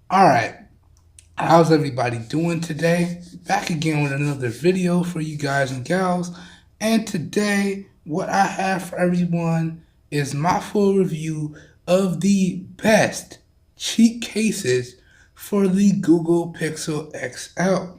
Alright, how's everybody doing today? Back again with another video for you guys and gals. And today, what I have for everyone is my full review of the best cheat cases for the Google Pixel XL.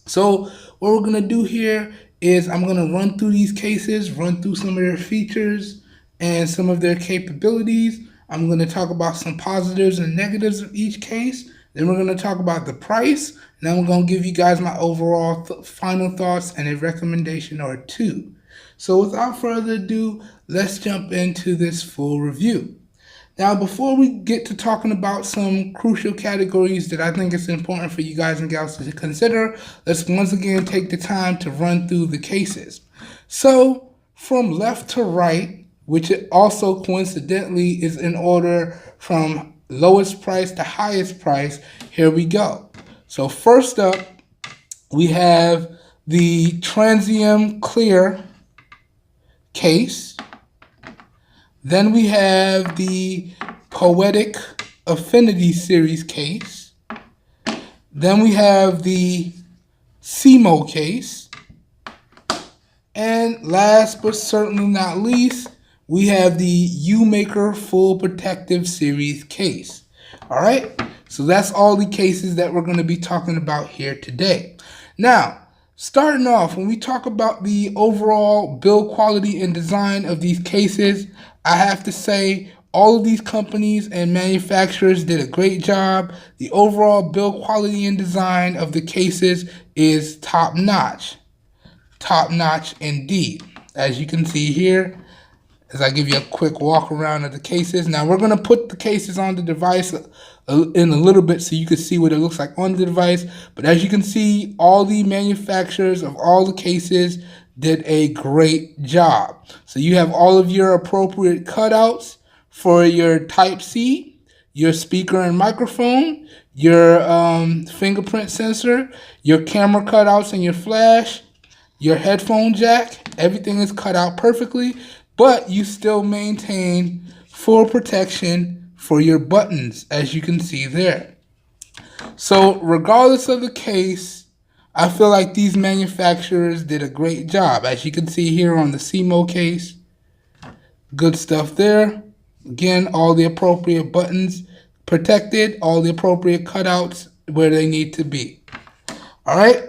So what we're going to do here is I'm going to run through these cases, run through some of their features and some of their capabilities. I'm going to talk about some positives and negatives of each case. Then we're going to talk about the price. And then we're going to give you guys my overall final thoughts and a recommendation or two. So without further ado, let's jump into this full review. Now, before we get to talking about some crucial categories that I think it's important for you guys and gals to consider, let's once again take the time to run through the cases. So, from left to right, which it also coincidentally is in order from lowest price to highest price, here we go. So first up, we have the Trianium clear case. Then we have the Poetic Affinity series case. Then we have the Cimo Case. And last but certainly not least, we have the Youmaker Full Protective Series case. Alright, so that's all the cases that we're going to be talking about here today. Now, starting off, when we talk about the overall build quality and design of these cases, I have to say all of these companies and manufacturers did a great job. The overall build quality and design of the cases is top notch. Top notch indeed. As you can see here, as I give you a quick walk around of the cases. Now we're going to put the cases on the device in a little bit so you can see what it looks like on the device. But as you can see, all the manufacturers of all the cases did a great job. So you have all of your appropriate cutouts for your Type-C, your speaker and microphone, your fingerprint sensor, your camera cutouts and your flash, your headphone jack. Everything is cut out perfectly, but you still maintain full protection for your buttons, as you can see there. So regardless of the case, I feel like these manufacturers did a great job. As you can see here on the Cimo case, good stuff there. Again, all the appropriate buttons protected, all the appropriate cutouts where they need to be. All right,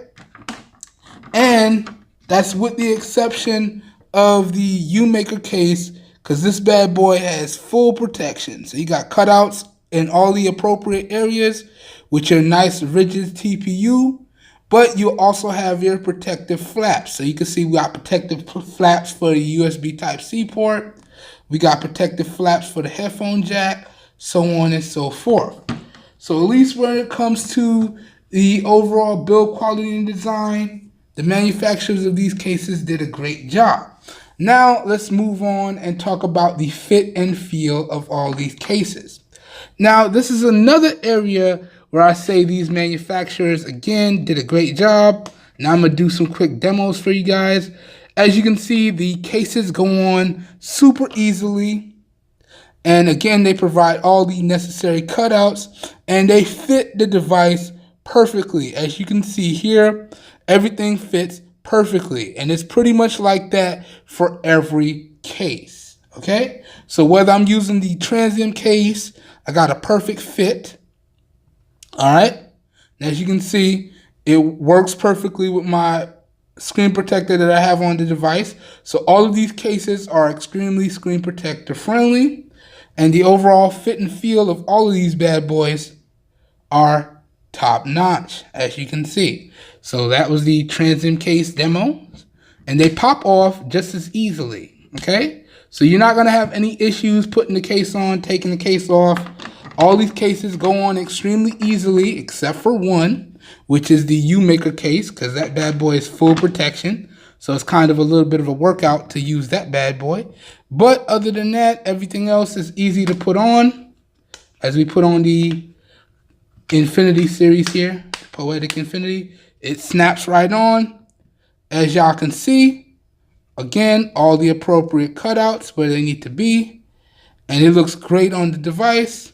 and that's with the exception of the Youmaker case, because this bad boy has full protection. So you got cutouts in all the appropriate areas with your nice rigid TPU, but you also have your protective flaps. So you can see we got protective flaps for the USB Type-C port. We got protective flaps for the headphone jack, so on and so forth. So at least when it comes to the overall build quality and design, the manufacturers of these cases did a great job. Now let's move on and talk about the fit and feel of all these cases. Now this is another area where I say these manufacturers again did a great job. Now I'm going to do some quick demos for you guys. As you can see, the cases go on super easily. And again, they provide all the necessary cutouts and they fit the device perfectly. As you can see here, everything fits perfectly. And it's pretty much like that for every case. Okay? So whether I'm using the Trianium case, I got a perfect fit. Alright? As you can see, it works perfectly with my screen protector that I have on the device. So all of these cases are extremely screen protector friendly. And the overall fit and feel of all of these bad boys are top notch, as you can see. So that was the Trianium case demo. And they pop off just as easily. Okay? So you're not going to have any issues putting the case on, taking the case off. All these cases go on extremely easily, except for one, which is the Youmaker case, because that bad boy is full protection. So it's kind of a little bit of a workout to use that bad boy. But other than that, everything else is easy to put on. As we put on the Infinity series here, Poetic Infinity, it snaps right on. As y'all can see, again, all the appropriate cutouts where they need to be. And it looks great on the device.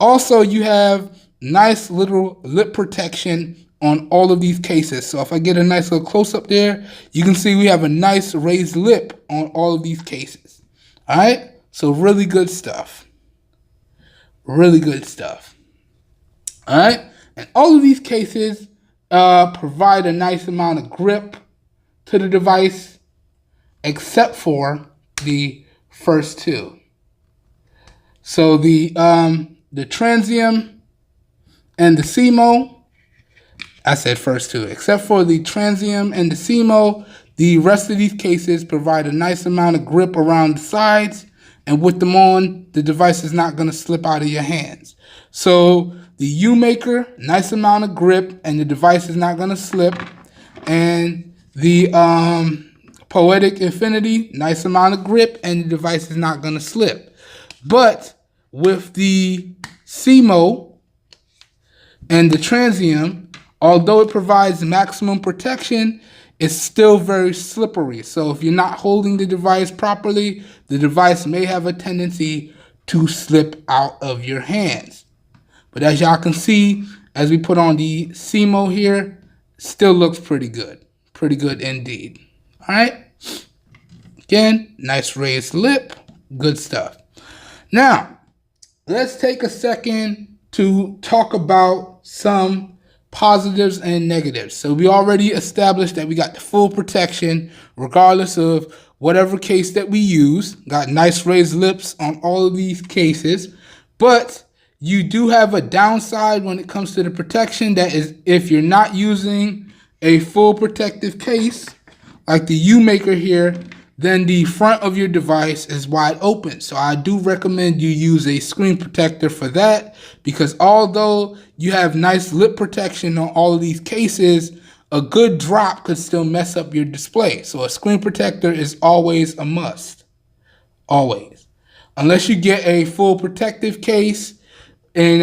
Also, you have nice little lip protection on all of these cases. So if I get a nice little close up there, you can see we have a nice raised lip on all of these cases. All right, so really good stuff. Really good stuff. All right, and all of these cases provide a nice amount of grip to the device, except for the first two. So the Trianium and the Cimo, I said first two, except for the Trianium and the Cimo, the rest of these cases provide a nice amount of grip around the sides, and with them on, the device is not going to slip out of your hands. So the Youmaker, nice amount of grip, and the device is not going to slip. And the Poetic Affinity, nice amount of grip, and the device is not going to slip. But with the Cimo and the Trianium, although it provides maximum protection, it's still very slippery. So if you're not holding the device properly, the device may have a tendency to slip out of your hands. But as y'all can see, as we put on the Cimo here, still looks pretty good. Pretty good indeed. All right. Again, nice raised lip. Good stuff. Now, let's take a second to talk about some positives and negatives. So we already established that we got the full protection regardless of whatever case that we use. Got nice raised lips on all of these cases. But you do have a downside when it comes to the protection. That is, if you're not using a full protective case like the Youmaker here, then the front of your device is wide open. So I do recommend you use a screen protector for that, because although you have nice lip protection on all of these cases, a good drop could still mess up your display. So a screen protector is always a must. Always. Unless you get a full protective case, in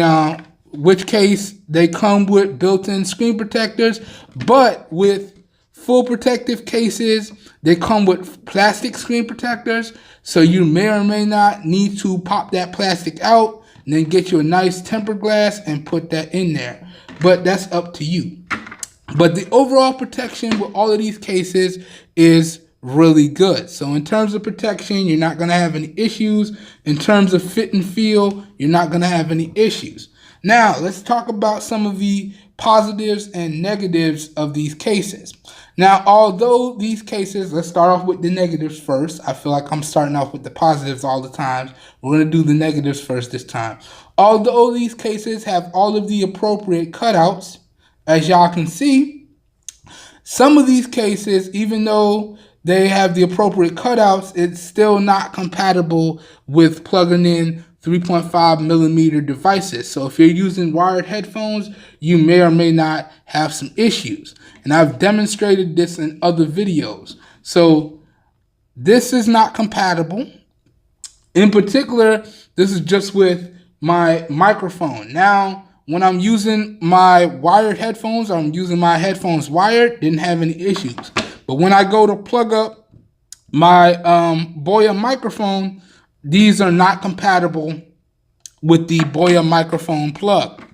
which case they come with built-in screen protectors, but with full protective cases, they come with plastic screen protectors, so you may or may not need to pop that plastic out and then get you a nice tempered glass and put that in there. But that's up to you. But the overall protection with all of these cases is really good. So in terms of protection, you're not going to have any issues. In terms of fit and feel, you're not going to have any issues. Now, let's talk about some of the positives and negatives of these cases. Now, although these cases, let's start off with the negatives first. I feel like I'm starting off with the positives all the time. We're going to do the negatives first this time. Although these cases have all of the appropriate cutouts, as y'all can see, some of these cases, even though they have the appropriate cutouts, it's still not compatible with plugging in 3.5 millimeter devices. So if you're using wired headphones, you may or may not have some issues. And I've demonstrated this in other videos. So this is not compatible. In particular, this is just with my microphone. Now, when I'm using my wired headphones, or I'm using my headphones wired, didn't have any issues. But when I go to plug up my BOYA microphone, these are not compatible with the BOYA microphone plug.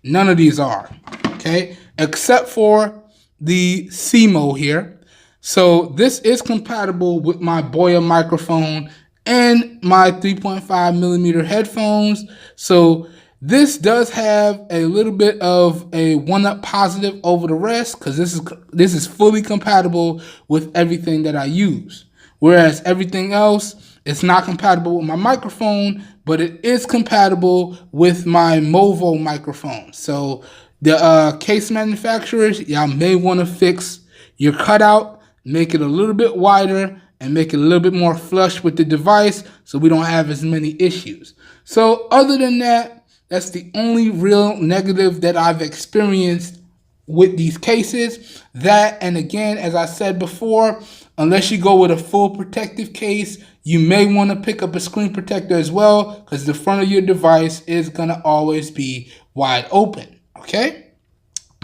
None of these are, okay? Except for the Cimo here. So this is compatible with my BOYA microphone and my 3.5 millimeter headphones. So this does have a little bit of a one-up positive over the rest, because this is fully compatible with everything that I use. Whereas everything else, it's not compatible with my microphone, but it is compatible with my Movo microphone. So the case manufacturers, y'all may want to fix your cutout, make it a little bit wider, and make it a little bit more flush with the device so we don't have as many issues. So other than that, that's the only real negative that I've experienced with these cases. That, and again, as I said before, unless you go with a full protective case, you may want to pick up a screen protector as well, because the front of your device is going to always be wide open. Okay?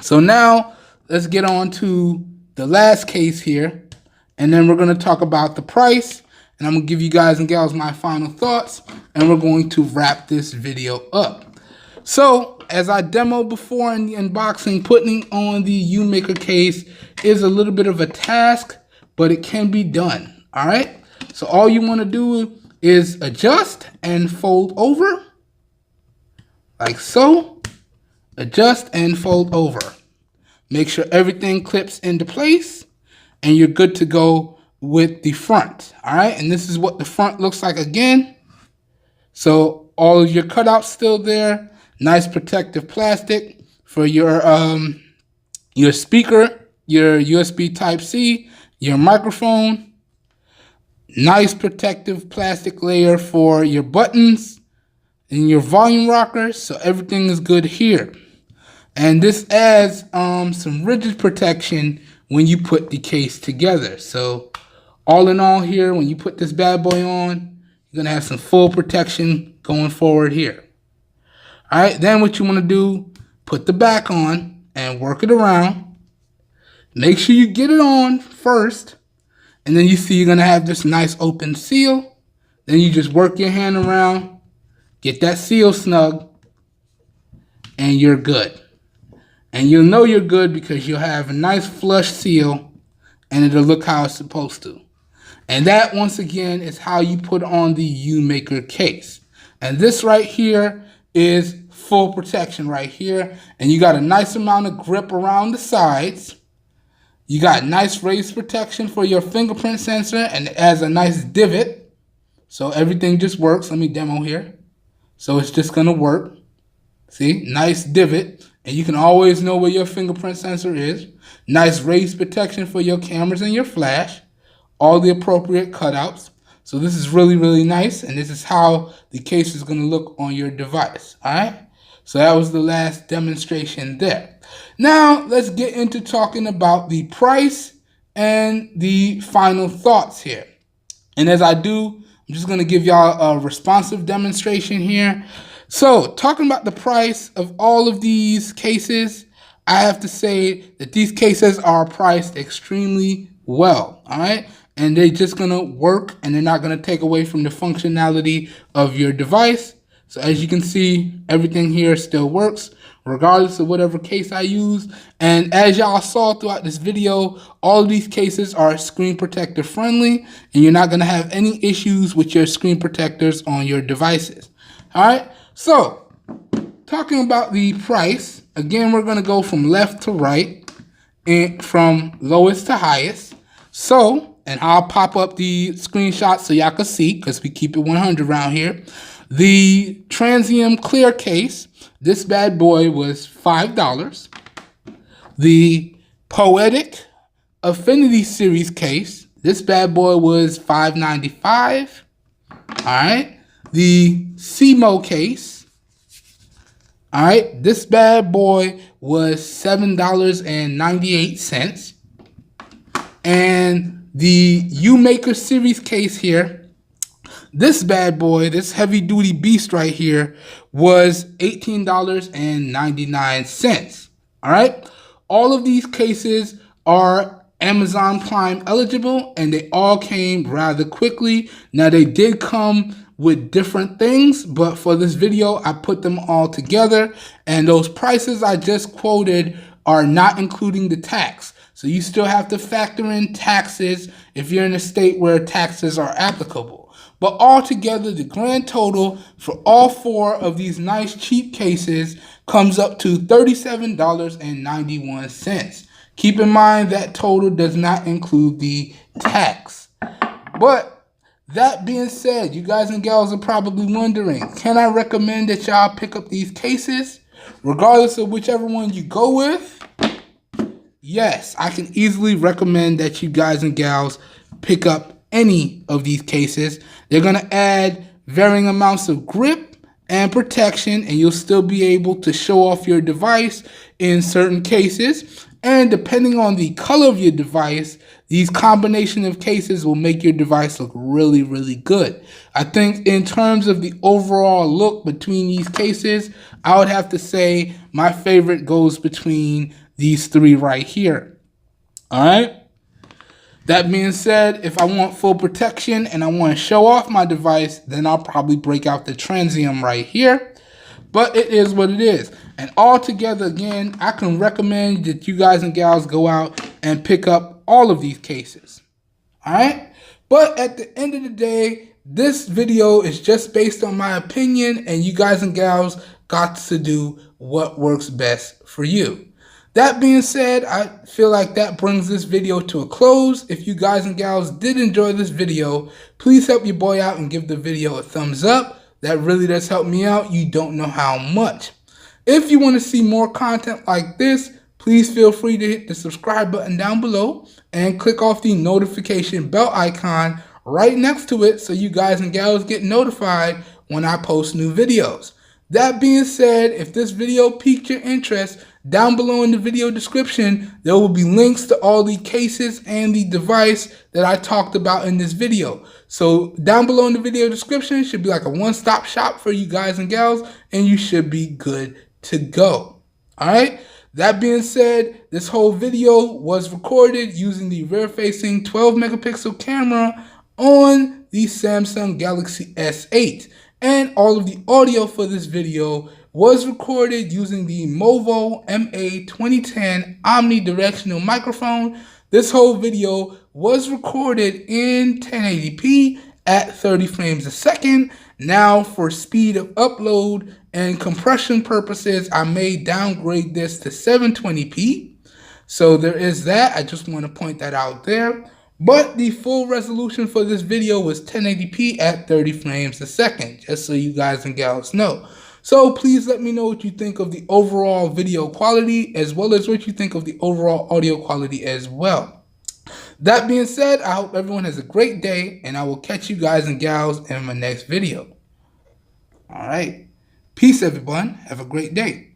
So now let's get on to the last case here, and then we're going to talk about the price, and I'm going to give you guys and gals my final thoughts, and we're going to wrap this video up. So, as I demoed before in the unboxing, putting on the Youmaker case is a little bit of a task, but it can be done. All right. So all you want to do is adjust and fold over, like so. Adjust and fold over. Make sure everything clips into place, and you're good to go with the front. All right. And this is what the front looks like again. So all of your cutouts still there. Nice protective plastic for your speaker, your USB Type-C, your microphone. Nice protective plastic layer for your buttons and your volume rockers. So everything is good here. And this adds some rigid protection when you put the case together. So all in all here, when you put this bad boy on, you're going to have some full protection going forward here. All right, then what you want to do, put the back on and work it around. Make sure you get it on first, and then you see you're going to have this nice open seal. Then you just work your hand around, get that seal snug, and you're good. And you'll know you're good because you'll have a nice flush seal, and it'll look how it's supposed to. And that, once again, is how you put on the Youmaker case. And this right here is full protection right here, and you got a nice amount of grip around the sides. You got nice raised protection for your fingerprint sensor, and it has a nice divot, so everything just works. Let me demo here. So it's just gonna work. See, nice divot, and you can always know where your fingerprint sensor is. Nice raised protection for your cameras and your flash. All the appropriate cutouts. So this is really, really nice, and this is how the case is gonna look on your device. All right. So that was the last demonstration there. Now let's get into talking about the price and the final thoughts here. And as I do, I'm just going to give y'all a responsive demonstration here. So talking about the price of all of these cases, I have to say that these cases are priced extremely well. All right. And they're just going to work, and they're not going to take away from the functionality of your device. So as you can see, everything here still works, regardless of whatever case I use. And as y'all saw throughout this video, all of these cases are screen protector friendly, and you're not going to have any issues with your screen protectors on your devices. All right. So talking about the price, again, we're going to go from left to right and from lowest to highest. So, and I'll pop up the screenshot so y'all can see, because we keep it 100 around here. The Trianium clear case, this bad boy was $5. The Poetic Affinity series case, this bad boy was $5.95. All right. The Cimo Case, all right, this bad boy was $7.98. And the Youmaker series case here, this bad boy, this heavy duty beast right here, was $18.99. All right. All of these cases are Amazon Prime eligible, and they all came rather quickly. Now, they did come with different things, but for this video, I put them all together, and those prices I just quoted are not including the tax. So you still have to factor in taxes if you're in a state where taxes are applicable. But altogether, the grand total for all four of these nice cheap cases comes up to $37.91. Keep in mind that total does not include the tax. But that being said, you guys and gals are probably wondering, can I recommend that y'all pick up these cases? Regardless of whichever one you go with, yes, I can easily recommend that you guys and gals pick up any of these cases. They're going to add varying amounts of grip and protection, and you'll still be able to show off your device in certain cases. And depending on the color of your device, these combination of cases will make your device look really, really good. I think in terms of the overall look between these cases, I would have to say my favorite goes between these three right here. All right. That being said, if I want full protection and I want to show off my device, then I'll probably break out the Trianium right here. but it is what it is. And altogether, again, I can recommend that you guys and gals go out and pick up all of these cases. All right? But at the end of the day, this video is just based on my opinion, and you guys and gals got to do what works best for you. That being said, I feel like that brings this video to a close. If you guys and gals did enjoy this video, please help your boy out and give the video a thumbs up. That really does help me out. You don't know how much. If you want to see more content like this, please feel free to hit the subscribe button down below and click off the notification bell icon right next to it so you guys and gals get notified when I post new videos. That being said, if this video piqued your interest, down below in the video description, there will be links to all the cases and the device that I talked about in this video. So down below in the video description should be like a one-stop shop for you guys and gals, and you should be good to go. All right? That being said, this whole video was recorded using the rear-facing 12 megapixel camera on the Samsung Galaxy S8. And all of the audio for this video was recorded using the Movo MA2010 Omnidirectional microphone. This whole video was recorded in 1080p at 30 frames a second. Now, for speed of upload and compression purposes, I may downgrade this to 720p. So there is that. I just want to point that out there. But the full resolution for this video was 1080p at 30 frames a second, just so you guys and gals know. So please let me know what you think of the overall video quality, as well as what you think of the overall audio quality as well. That being said, I hope everyone has a great day, and I will catch you guys and gals in my next video. All right. Peace, everyone. Have a great day.